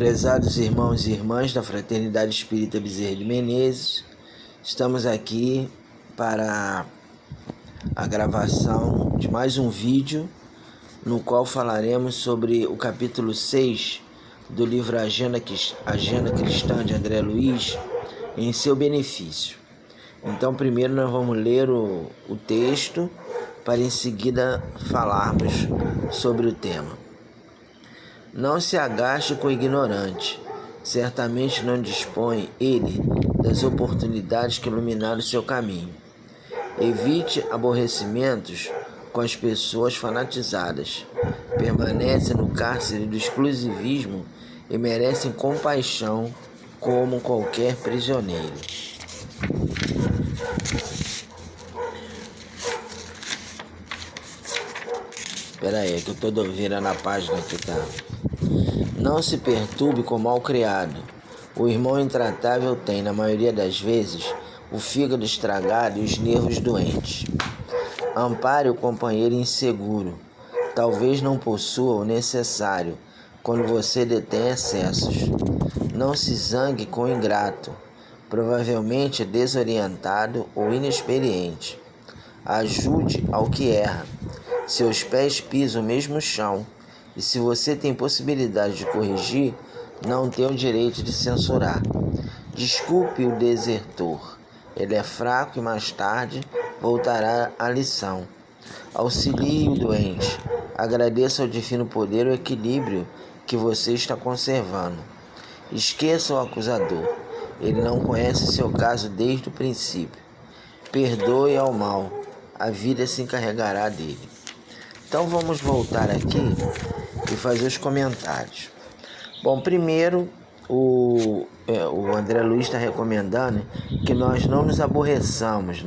Prezados irmãos e irmãs da Fraternidade Espírita Bezerra de Menezes, estamos aqui para a gravação de mais um vídeo no qual falaremos sobre o capítulo 6 do livro Agenda Cristã de André Luiz, em seu benefício. Então, primeiro nós vamos ler o texto para em seguida falarmos sobre o tema. Não se agaste com o ignorante, certamente não dispõe ele das oportunidades que iluminaram o seu caminho. Evite aborrecimentos com as pessoas fanatizadas. Permanece no cárcere do exclusivismo e merecem compaixão como qualquer prisioneiro. Espera aí, que eu estou virando a página que tá. Não se perturbe com o mal criado. O irmão intratável tem, na maioria das vezes, o fígado estragado e os nervos doentes. Ampare o companheiro inseguro. Talvez não possua o necessário quando você detém excessos. Não se zangue com o ingrato. Provavelmente é desorientado ou inexperiente. Ajude ao que erra. Seus pés pisam o mesmo chão. E se você tem possibilidade de corrigir, não tem o direito de censurar. Desculpe o desertor. Ele é fraco e mais tarde voltará à lição. Auxilie o doente. Agradeça ao divino poder o equilíbrio que você está conservando. Esqueça o acusador. Ele não conhece seu caso desde o princípio. Perdoe ao mal. A vida se encarregará dele. Então vamos voltar aqui e fazer os comentários. Bom, primeiro o André Luiz está recomendando que nós não nos aborreçamos,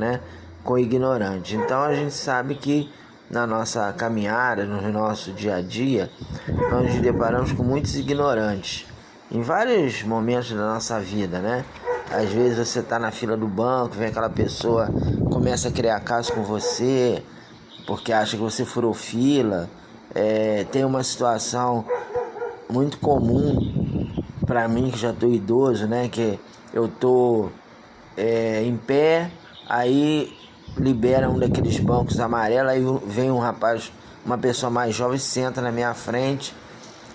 com o ignorante. Então a gente sabe que na nossa caminhada, no nosso dia a dia, nós nos deparamos com muitos ignorantes em vários momentos da nossa vida, Às vezes você está na fila do banco, vem aquela pessoa, começa a criar caso com você, porque acha que você furou fila. Tem uma situação muito comum para mim, que já estou idoso, que eu estou em pé, aí libera um daqueles bancos amarelos, aí vem um rapaz, uma pessoa mais jovem, senta na minha frente.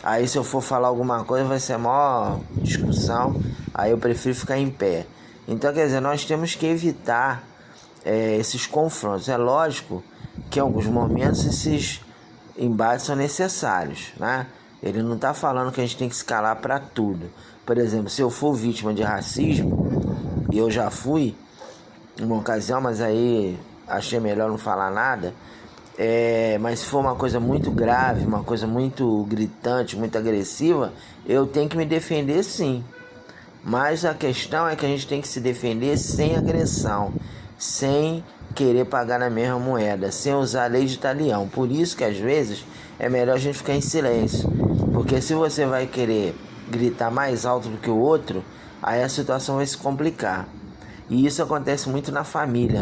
Aí se eu for falar alguma coisa vai ser maior discussão, aí eu prefiro ficar em pé. Então, quer dizer, nós temos que evitar esses confrontos. É lógico que em alguns momentos esses embates são necessários, Ele não está falando que a gente tem que se calar para tudo. Por exemplo, se eu for vítima de racismo, e eu já fui em uma ocasião, mas aí achei melhor não falar nada, mas se for uma coisa muito grave, uma coisa muito gritante, muito agressiva, eu tenho que me defender, sim. Mas a questão é que a gente tem que se defender sem agressão, sem querer pagar na mesma moeda, sem usar a lei de talião. Por isso que às vezes é melhor a gente ficar em silêncio, porque se você vai querer gritar mais alto do que o outro, aí a situação vai se complicar. E isso acontece muito na família,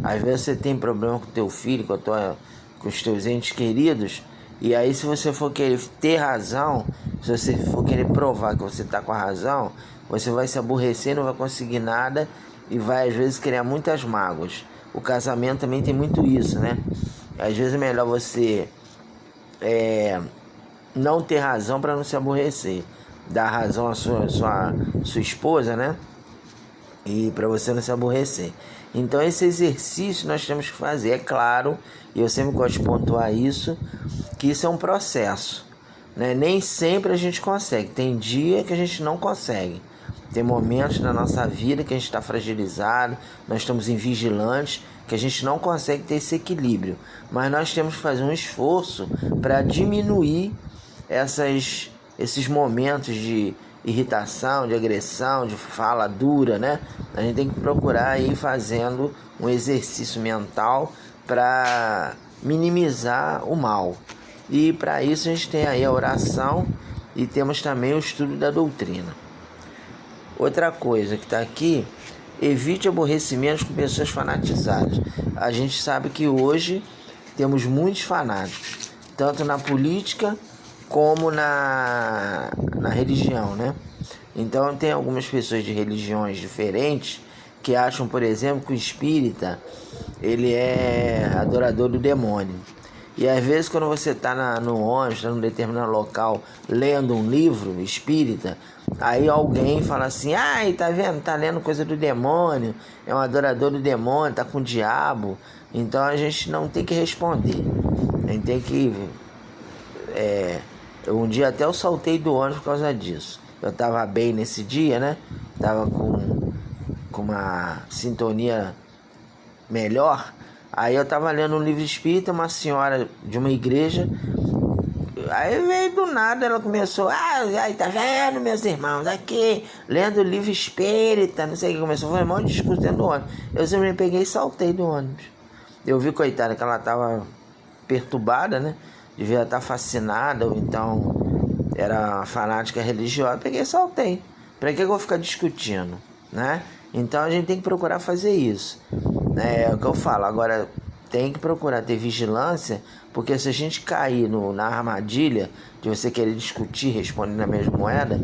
Às vezes você tem problema com teu filho, com os teus entes queridos, e aí se você for querer ter razão, se você for querer provar que você está com a razão, você vai se aborrecer, não vai conseguir nada e vai às vezes criar muitas mágoas. O casamento também tem muito isso, Às vezes é melhor você não ter razão para não se aborrecer. Dar razão à sua esposa, E para você não se aborrecer. Então esse exercício nós temos que fazer. É claro, e eu sempre gosto de pontuar isso, que isso é um processo, Nem sempre a gente consegue. Tem dia que a gente não consegue. Tem momentos na nossa vida que a gente está fragilizado, nós estamos invigilantes, que a gente não consegue ter esse equilíbrio. Mas nós temos que fazer um esforço para diminuir esses momentos de irritação, de agressão, de fala dura, A gente tem que procurar ir fazendo um exercício mental para minimizar o mal. E para isso a gente tem aí a oração e temos também o estudo da doutrina. Outra coisa que está aqui, evite aborrecimentos com pessoas fanatizadas. A gente sabe que hoje temos muitos fanáticos, tanto na política como na religião, né? Então tem algumas pessoas de religiões diferentes que acham, por exemplo, que o espírita ele é adorador do demônio. E às vezes quando você está no ônibus, está num determinado local, lendo um livro espírita, aí alguém fala assim, ai, tá vendo, tá lendo coisa do demônio, é um adorador do demônio, tá com o diabo. Então a gente não tem que responder. A gente tem que... um dia até eu saltei do ônibus por causa disso. Eu tava bem nesse dia, né? Tava com uma sintonia melhor. Aí eu tava lendo um livro espírita, uma senhora de uma igreja. Aí veio do nada, ela começou, aí tá vendo, meus irmãos, aqui, lendo o livro espírita, não sei o que começou. Foi um monte de discurso dentro do ônibus. Eu simplesmente peguei e saltei do ônibus. Eu vi, coitada, que ela tava perturbada, né? Devia estar fascinada, ou então era uma fanática religiosa. Peguei e saltei. Pra que eu vou ficar discutindo, né? Então a gente tem que procurar fazer isso. É o que eu falo. Agora tem que procurar ter vigilância, porque se a gente cair na armadilha de você querer discutir respondendo na mesma moeda,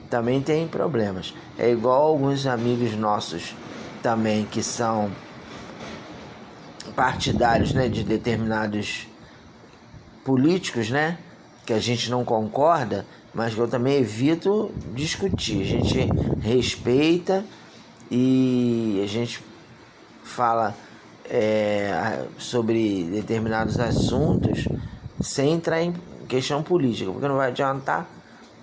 também tem problemas. É igual alguns amigos nossos também que são partidários, né, de determinados políticos, né, que a gente não concorda, mas que eu também evito discutir. A gente respeita e a gente fala sobre determinados assuntos sem entrar em questão política, porque não vai adiantar,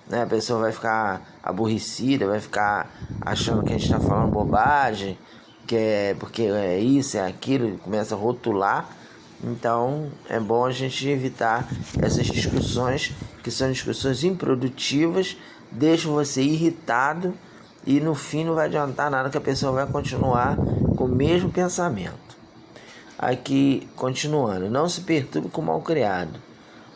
né? A pessoa vai ficar aborrecida, vai ficar achando que a gente está falando bobagem, que é porque é isso, é aquilo, começa a rotular. Então é bom a gente evitar essas discussões, que são discussões improdutivas, deixam você irritado e no fim não vai adiantar nada, que a pessoa vai continuar com o mesmo pensamento. Aqui, continuando, não se perturbe com o mal criado.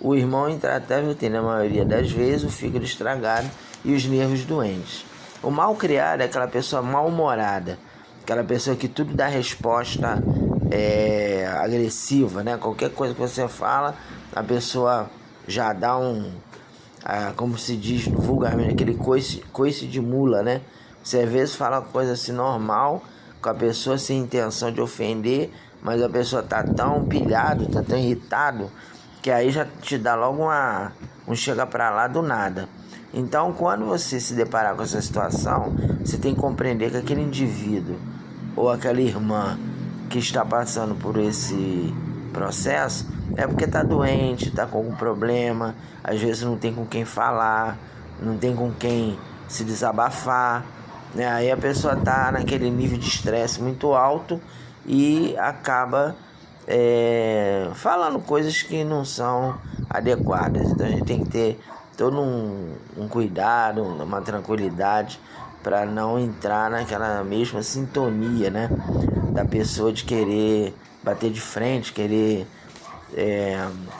O irmão intratável tem, na maioria das vezes, o fígado estragado e os nervos doentes. O mal criado é aquela pessoa mal-humorada, aquela pessoa que tudo dá resposta agressiva, né? Qualquer coisa que você fala, a pessoa já dá como se diz vulgarmente, aquele coice de mula, né? Você às vezes fala uma coisa assim normal, com a pessoa sem intenção de ofender, mas a pessoa tá tão pilhado, tá tão irritado, que aí já te dá logo um chega pra lá do nada. Então, quando você se deparar com essa situação, você tem que compreender que aquele indivíduo ou aquela irmã que está passando por esse processo é porque está doente, está com algum problema, às vezes não tem com quem falar, não tem com quem se desabafar, né? Aí a pessoa está naquele nível de estresse muito alto e acaba falando coisas que não são adequadas. Então a gente tem que ter todo um cuidado, uma tranquilidade para não entrar naquela mesma sintonia, né, da pessoa de querer bater de frente, querer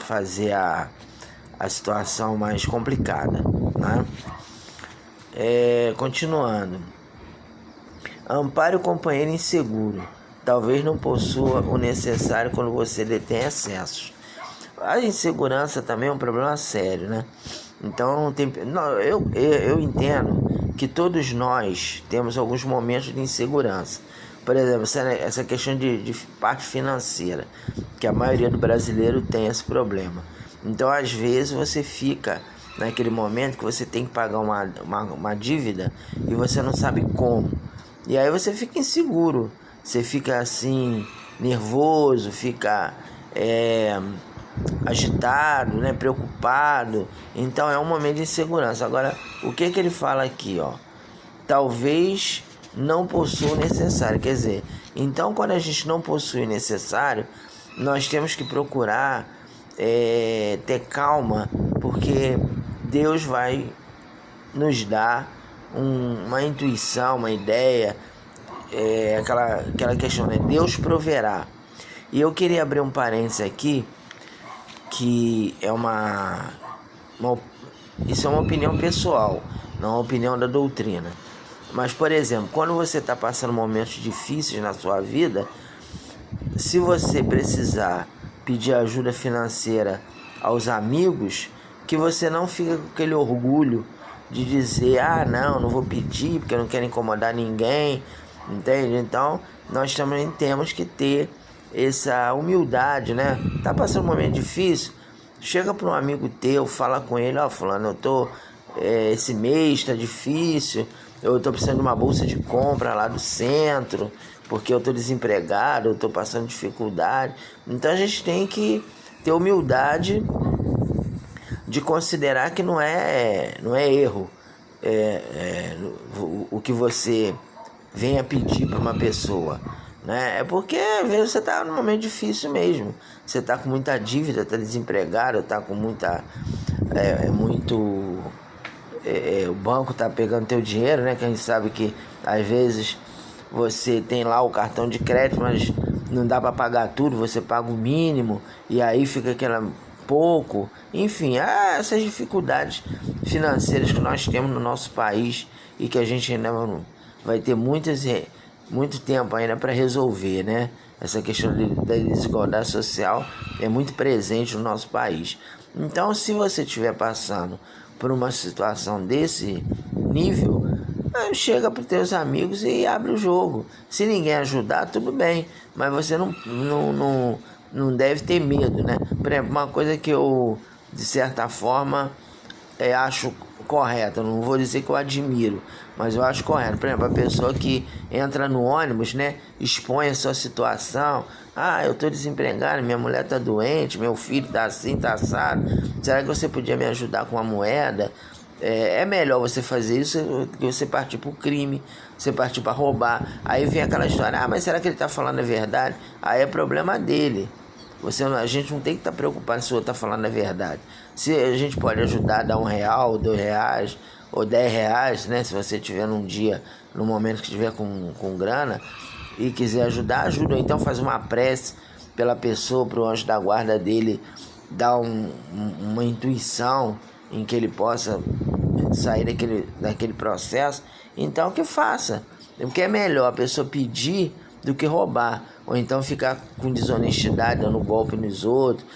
fazer a situação mais complicada, né? Continuando, ampare o companheiro inseguro, talvez não possua o necessário quando você detém excessos. A insegurança também é um problema sério, né? Então eu entendo que todos nós temos alguns momentos de insegurança. Por exemplo, essa questão de parte financeira, que a maioria do brasileiro tem esse problema. Então, às vezes, você fica naquele momento que você tem que pagar uma dívida e você não sabe como. E aí você fica inseguro, você fica assim, nervoso, fica agitado, né, preocupado. Então, é um momento de insegurança. Agora, o que ele fala aqui, ó? Talvez não possua o necessário. Quer dizer, então quando a gente não possui o necessário, nós temos que procurar ter calma, porque Deus vai nos dar uma intuição, uma ideia, aquela questão, né? Deus proverá. E eu queria abrir um parênteses aqui, que é isso é uma opinião pessoal, não é uma opinião da doutrina. Mas, por exemplo, quando você está passando momentos difíceis na sua vida, se você precisar pedir ajuda financeira aos amigos, que você não fica com aquele orgulho de dizer, não vou pedir porque eu não quero incomodar ninguém, entende? Então, nós também temos que ter essa humildade, né? Tá passando um momento difícil, chega para um amigo teu, fala com ele, fulano, esse mês tá difícil, eu tô precisando de uma bolsa de compra lá do centro, porque eu tô desempregado, eu tô passando dificuldade. Então a gente tem que ter humildade de considerar que não é erro o que você venha pedir para uma pessoa, né? É porque às vezes você está num momento difícil mesmo, você está com muita dívida, está desempregado, está com muita o banco está pegando teu dinheiro, né? Que a gente sabe que às vezes você tem lá o cartão de crédito, mas não dá para pagar tudo, você paga o mínimo e aí fica aquela pouco. Enfim, essas dificuldades financeiras que nós temos no nosso país e que a gente ainda vai ter muito tempo ainda para resolver, né? Essa questão da desigualdade social é muito presente no nosso país. Então, se você estiver passando por uma situação desse nível, chega para os teus amigos e abre o jogo. Se ninguém ajudar, tudo bem, mas você não deve ter medo, né? Por exemplo, uma coisa que eu, de certa forma, acho correta, não vou dizer que eu admiro, mas eu acho correto. Por exemplo, a pessoa que entra no ônibus, né, expõe a sua situação. Eu tô desempregado, minha mulher tá doente, meu filho tá assim, tá assado. Será que você podia me ajudar com uma moeda? É melhor você fazer isso do que você partir para o crime, você partir para roubar. Aí vem aquela história, mas será que ele está falando a verdade? Aí é problema dele. A gente não tem que estar preocupado se o outro está falando a verdade. Se a gente pode ajudar, dar R$1, R$2 ou R$10, né? Se você estiver num momento que estiver com grana e quiser ajudar, ajuda. Ou então faz uma prece pela pessoa, para o anjo da guarda dele dar uma intuição em que ele possa sair daquele processo. Então que faça, porque é melhor a pessoa pedir do que roubar, ou então ficar com desonestidade, dando golpe nos outros,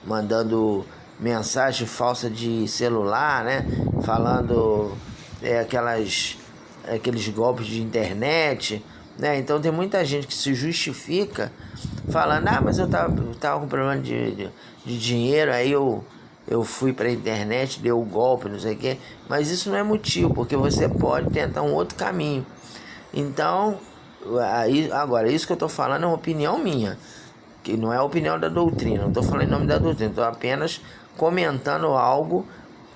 mandando mensagem falsa de celular, né? Falando aqueles golpes de internet, né? Então tem muita gente que se justifica falando, mas eu tava com problema de dinheiro, aí eu fui para a internet, dei o golpe, não sei o quê. Mas isso não é motivo, porque você pode tentar um outro caminho. Então, agora, isso que eu estou falando é uma opinião minha, que não é a opinião da doutrina, não estou falando em nome da doutrina, estou apenas comentando algo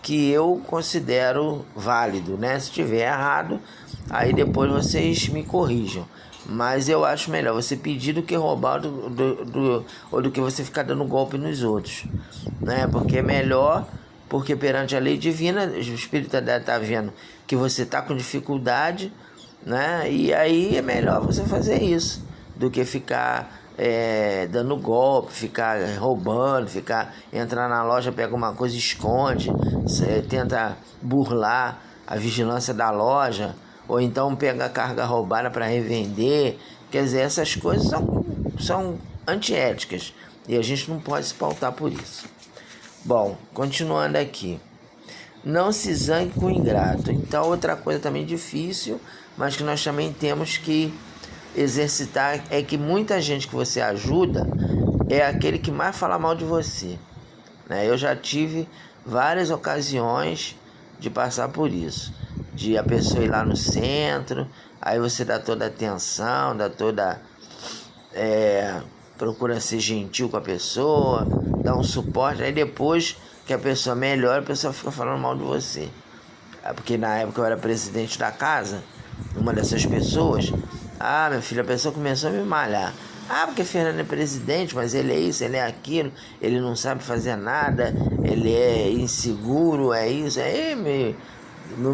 que eu considero válido, né? Se estiver errado, aí depois vocês me corrijam. Mas eu acho melhor você pedir do que roubar ou do que você ficar dando golpe nos outros, né? Porque é melhor, porque perante a lei divina, o Espírito está vendo que você está com dificuldade, né? E aí é melhor você fazer isso do que ficar dando golpe, ficar roubando, entrar na loja, pega uma coisa e esconde, tenta burlar a vigilância da loja, ou então pega a carga roubada para revender. Quer dizer, essas coisas são antiéticas e a gente não pode se pautar por isso. Bom, continuando aqui. Não se zangue com o ingrato. Então, outra coisa também difícil, mas que nós também temos que exercitar, é que muita gente que você ajuda é aquele que mais fala mal de você, né? Eu já tive várias ocasiões de passar por isso, de a pessoa ir lá no centro, aí você dá toda a atenção, procura ser gentil com a pessoa, dá um suporte, aí depois que a pessoa melhora, a pessoa fica falando mal de você. Porque na época eu era presidente da casa, uma dessas pessoas, meu filho, a pessoa começou a me malhar. Porque Fernando é presidente, mas ele é isso, ele é aquilo, ele não sabe fazer nada, ele é inseguro, é isso, aí me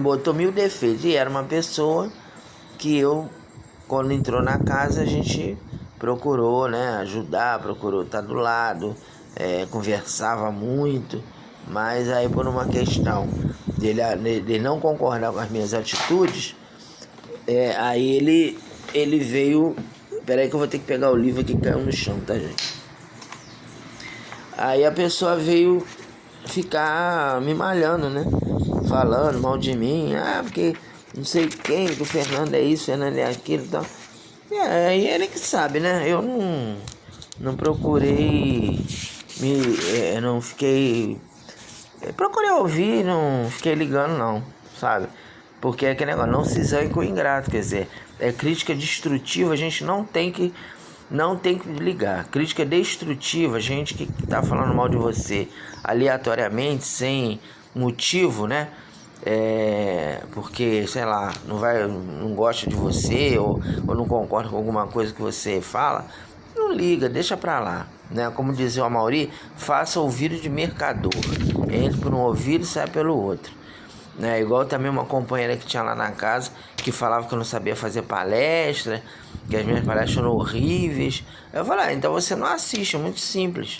botou 1000 defeitos. E era uma pessoa que quando entrou na casa, a gente procurou, né, ajudar, procurou estar do lado, conversava muito, mas aí por uma questão dele não concordar com as minhas atitudes, aí ele veio. Peraí que eu vou ter que pegar o livro aqui que caiu no chão, tá, gente? Aí a pessoa veio ficar me malhando, né? Falando mal de mim, porque não sei quem, que o Fernando é isso, o Fernando é aquilo e tal. Aí ele que sabe, né? Eu não procurei não fiquei. Procurei ouvir, não fiquei ligando não, sabe? Porque é aquele negócio, não se zangue com o ingrato, quer dizer, crítica destrutiva, a gente não tem que ligar. Crítica destrutiva, gente que tá falando mal de você aleatoriamente, sem motivo, né? Porque, sei lá, não gosta de você ou não concorda com alguma coisa que você fala, não liga, deixa pra lá, né? Como dizia o Amaury, faça ouvido de mercador, entre por um ouvido e sai pelo outro, né? Igual também uma companheira que tinha lá na casa que falava que eu não sabia fazer palestra, que as minhas palestras eram horríveis. Eu falei, então você não assiste, é muito simples.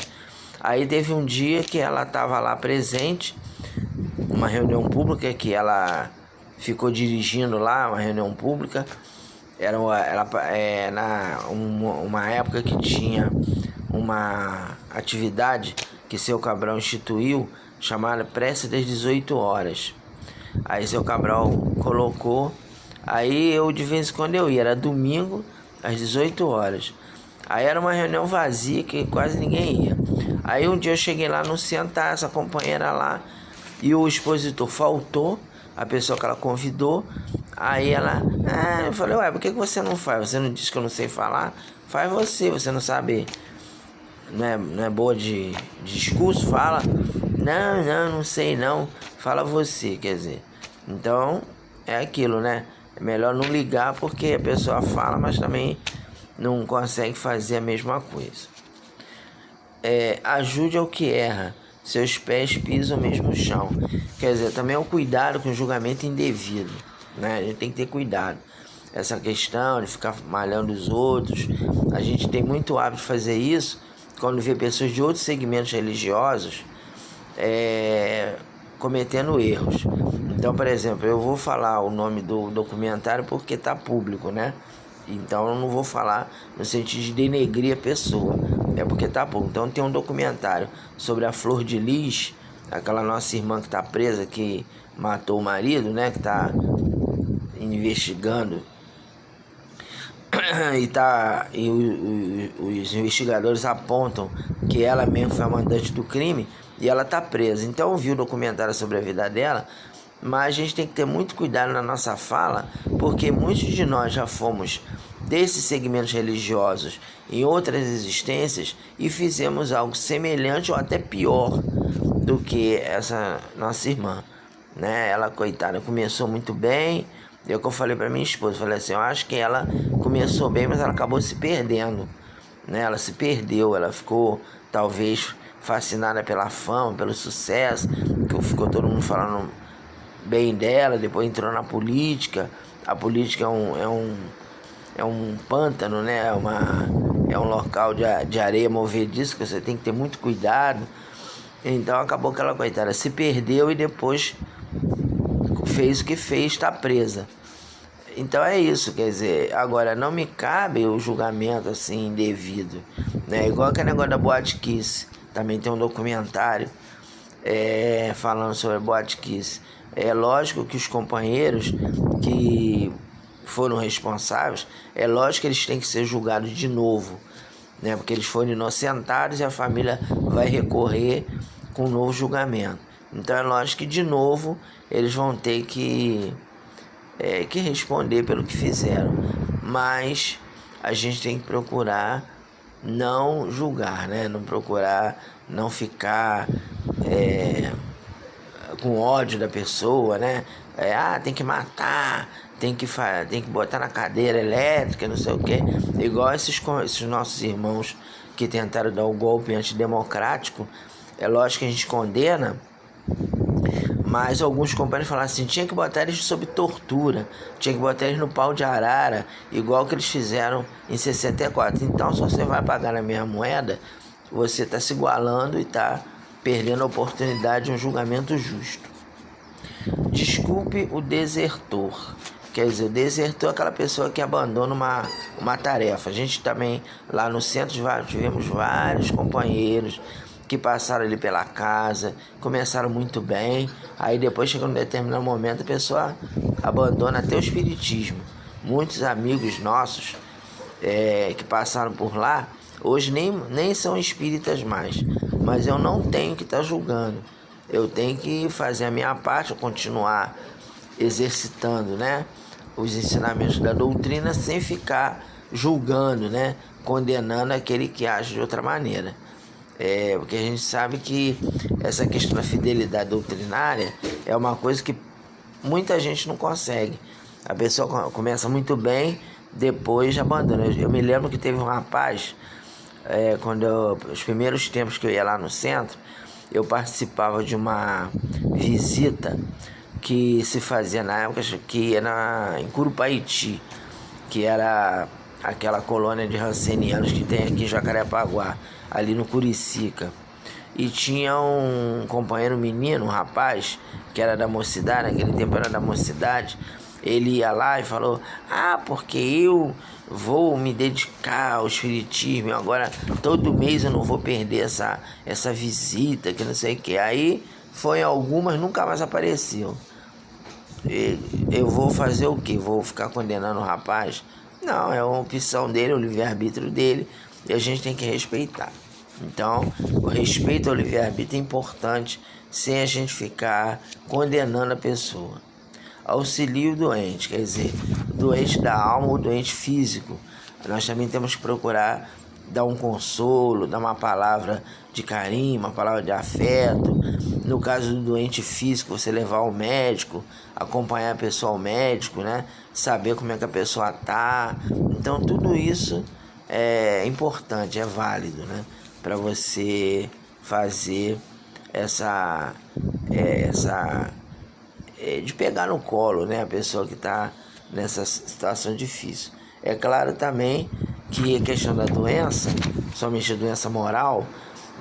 Aí teve um dia que ela estava lá presente, uma reunião pública que ela ficou dirigindo lá, uma reunião pública. Era uma época que tinha uma atividade que seu Cabral instituiu, chamada Prece das 18 horas. Aí seu Cabral colocou, aí eu de vez em quando eu ia, era domingo às 18 horas. Aí era uma reunião vazia que quase ninguém ia. Aí um dia eu cheguei lá no sentar, essa companheira lá, e o expositor faltou, a pessoa que ela convidou. Aí ela, eu falei, por que você não faz? Você não disse que eu não sei falar? Faz você não sabe, não é boa de discurso? Fala. Não sei não, fala você, quer dizer. Então, é aquilo, né? É melhor não ligar porque a pessoa fala, mas também não consegue fazer a mesma coisa. Ajude ao que erra, seus pés pisam o mesmo chão. Quer dizer, também é o cuidado com o julgamento indevido, né? A gente tem que ter cuidado. Essa questão de ficar malhando os outros, a gente tem muito hábito de fazer isso quando vê pessoas de outros segmentos religiosos cometendo erros. Então, por exemplo, eu vou falar o nome do documentário porque está público, né? Então eu não vou falar no sentido de denegrir a pessoa, porque tá bom. Então tem um documentário sobre a Flor de Lis, aquela nossa irmã que tá presa, que matou o marido, né? Que tá investigando e os investigadores apontam que ela mesmo foi a mandante do crime e ela tá presa. Então eu vi o documentário sobre a vida dela, mas a gente tem que ter muito cuidado na nossa fala, porque muitos de nós já fomos desses segmentos religiosos em outras existências e fizemos algo semelhante ou até pior do que essa nossa irmã, né? Ela, coitada, começou muito bem. É o que eu falei para minha esposa, falei assim, eu acho que ela começou bem, mas ela acabou se perdendo, né? Ela se perdeu, ela ficou talvez fascinada pela fama, pelo sucesso, que ficou todo mundo falando bem dela, depois entrou na política. A política é um pântano, né? É um local de areia movediça que você tem que ter muito cuidado. Então acabou que ela, coitada, se perdeu e depois fez o que fez, está presa. Então é isso, quer dizer, agora não me cabe o julgamento assim indevido, né? Igual aquele negócio da Boate Kiss, também tem um documentário falando sobre a Boate Kiss. É lógico que os companheiros que foram responsáveis, é lógico que eles têm que ser julgados de novo, né? Porque eles foram inocentados e a família vai recorrer com um novo julgamento. Então é lógico que de novo eles vão ter que responder pelo que fizeram, mas a gente tem que procurar não julgar, né? Não ficar com ódio da pessoa, né? Tem que matar, tem que botar na cadeira elétrica, não sei o quê. Igual esses nossos irmãos que tentaram dar o golpe antidemocrático. É lógico que a gente condena, mas alguns companheiros falaram assim, tinha que botar eles sob tortura, tinha que botar eles no pau de arara, igual que eles fizeram em 64. Então, se você vai pagar na mesma moeda, você está se igualando e está perdendo a oportunidade de um julgamento justo. Desculpe o desertor. Quer dizer, o desertor é aquela pessoa que abandona uma tarefa. A gente também, lá no centro, tivemos vários companheiros que passaram ali pela casa, começaram muito bem, aí depois chega um determinado momento a pessoa abandona até o espiritismo. Muitos amigos nossos que passaram por lá, hoje nem são espíritas mais, mas eu não tenho que estar julgando. Eu tenho que fazer a minha parte, continuar exercitando, né, os ensinamentos da doutrina sem ficar julgando, né, condenando aquele que age de outra maneira. Porque a gente sabe que essa questão da fidelidade doutrinária é uma coisa que muita gente não consegue. A pessoa começa muito bem, depois abandona. Eu me lembro que teve um rapaz, os primeiros tempos que eu ia lá no centro, eu participava de uma visita que se fazia na época, que era em Curupaiti, que era aquela colônia de rancenianos que tem aqui em Jacarepaguá, ali no Curicica. E tinha um companheiro menino, um rapaz, que era da mocidade, naquele tempo era da mocidade. Ele ia lá e falou: porque eu vou me dedicar ao espiritismo, agora todo mês eu não vou perder essa visita, que não sei o que. Aí foi algumas, nunca mais apareceu. Eu vou fazer o quê? Vou ficar condenando o rapaz? Não, é uma opção dele, o livre-arbítrio dele, e a gente tem que respeitar. Então, o respeito ao livre-arbítrio é importante, sem a gente ficar condenando a pessoa. Auxilie o doente, quer dizer, doente da alma ou doente físico. Nós também temos que procurar dar um consolo, dar uma palavra de carinho, uma palavra de afeto. No caso do doente físico, você levar ao médico, acompanhar a pessoa ao médico, né? Saber como é que a pessoa está. Então, tudo isso é importante, é válido, né? Para você fazer de pegar no colo, né, a pessoa que está nessa situação difícil. É claro também que a questão da doença, somente a doença moral,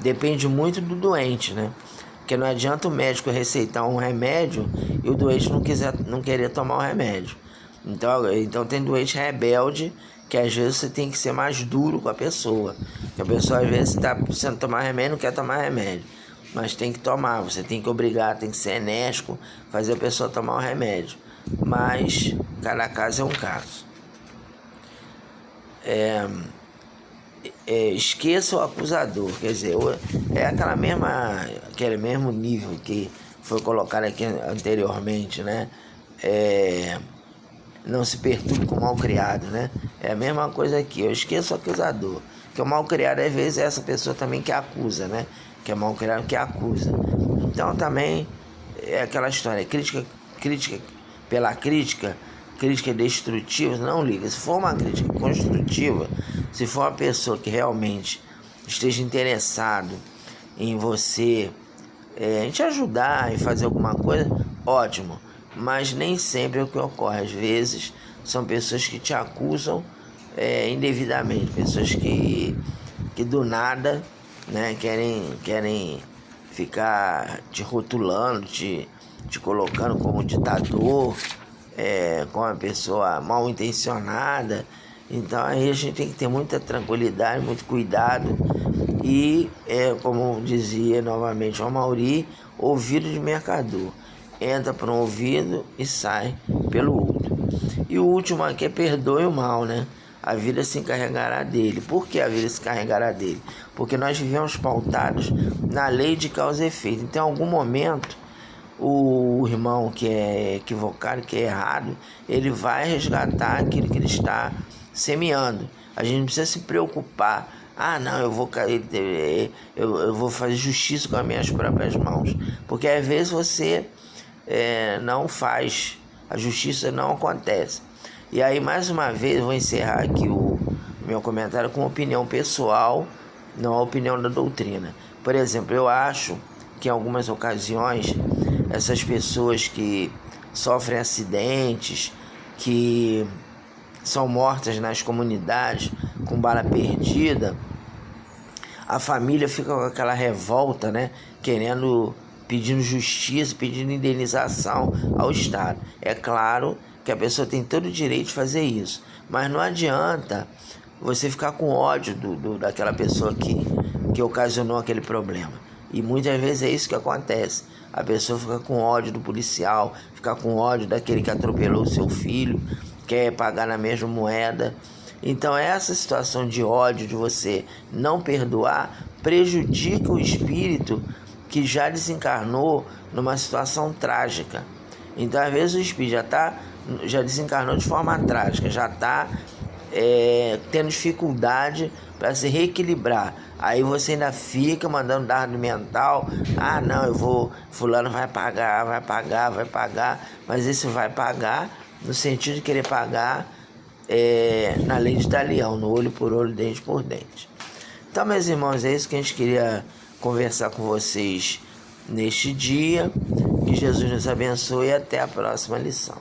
depende muito do doente, né? Porque não adianta o médico receitar um remédio e o doente não querer tomar o remédio. Então tem doente rebelde que às vezes você tem que ser mais duro com a pessoa. Porque a pessoa às vezes está precisando tomar remédio e não quer tomar remédio. Mas tem que tomar, você tem que obrigar, tem que ser enérgico, fazer a pessoa tomar o remédio. Mas cada caso é um caso. Esqueça o acusador, quer dizer, é aquele mesmo nível que foi colocado aqui anteriormente, né? Não se perturbe com o mal-criado, né? É a mesma coisa aqui, eu esqueço o acusador. Porque o mal-criado, às vezes, é essa pessoa também que acusa, né? Que é mal-criado que acusa. Então, também, é aquela história, crítica pela crítica destrutiva, não liga. Se for uma crítica construtiva, se for uma pessoa que realmente esteja interessado em você, em te ajudar, em fazer alguma coisa, ótimo. Mas nem sempre é o que ocorre. Às vezes são pessoas que te acusam indevidamente, pessoas que do nada, né, querem ficar te rotulando, te colocando como ditador, como uma pessoa mal intencionada. Então aí a gente tem que ter muita tranquilidade, muito cuidado e, como dizia novamente o Amauri, ouvido de mercador. Entra por um ouvido e sai pelo outro. E o último aqui é perdoe o mal, né? A vida se encarregará dele. Por que a vida se encarregará dele? Porque nós vivemos pautados na lei de causa e efeito. Então, em algum momento, o irmão que é equivocado, que é errado, ele vai resgatar aquilo que ele está semeando. A gente não precisa se preocupar. Não, eu vou fazer justiça com as minhas próprias mãos. Porque às vezes você não faz, a justiça não acontece. E aí, mais uma vez, vou encerrar aqui o meu comentário com opinião pessoal, não a opinião da doutrina. Por exemplo, eu acho que em algumas ocasiões, essas pessoas que sofrem acidentes, que são mortas nas comunidades com bala perdida, a família fica com aquela revolta, né, pedindo justiça, pedindo indenização ao Estado. É claro que a pessoa tem todo o direito de fazer isso, mas não adianta você ficar com ódio daquela pessoa que ocasionou aquele problema. E muitas vezes é isso que acontece. A pessoa fica com ódio do policial, fica com ódio daquele que atropelou o seu filho, quer pagar na mesma moeda. Então essa situação de ódio, de você não perdoar, prejudica o espírito que já desencarnou numa situação trágica. Então às vezes o espírito já desencarnou de forma trágica, já está tendo dificuldade para se reequilibrar. Aí você ainda fica mandando dardo mental. Ah, não, fulano vai pagar, mas esse vai pagar no sentido de querer pagar na lei de talião, no olho por olho, dente por dente. Então, meus irmãos, é isso que a gente queria conversar com vocês neste dia. Que Jesus nos abençoe e até a próxima lição.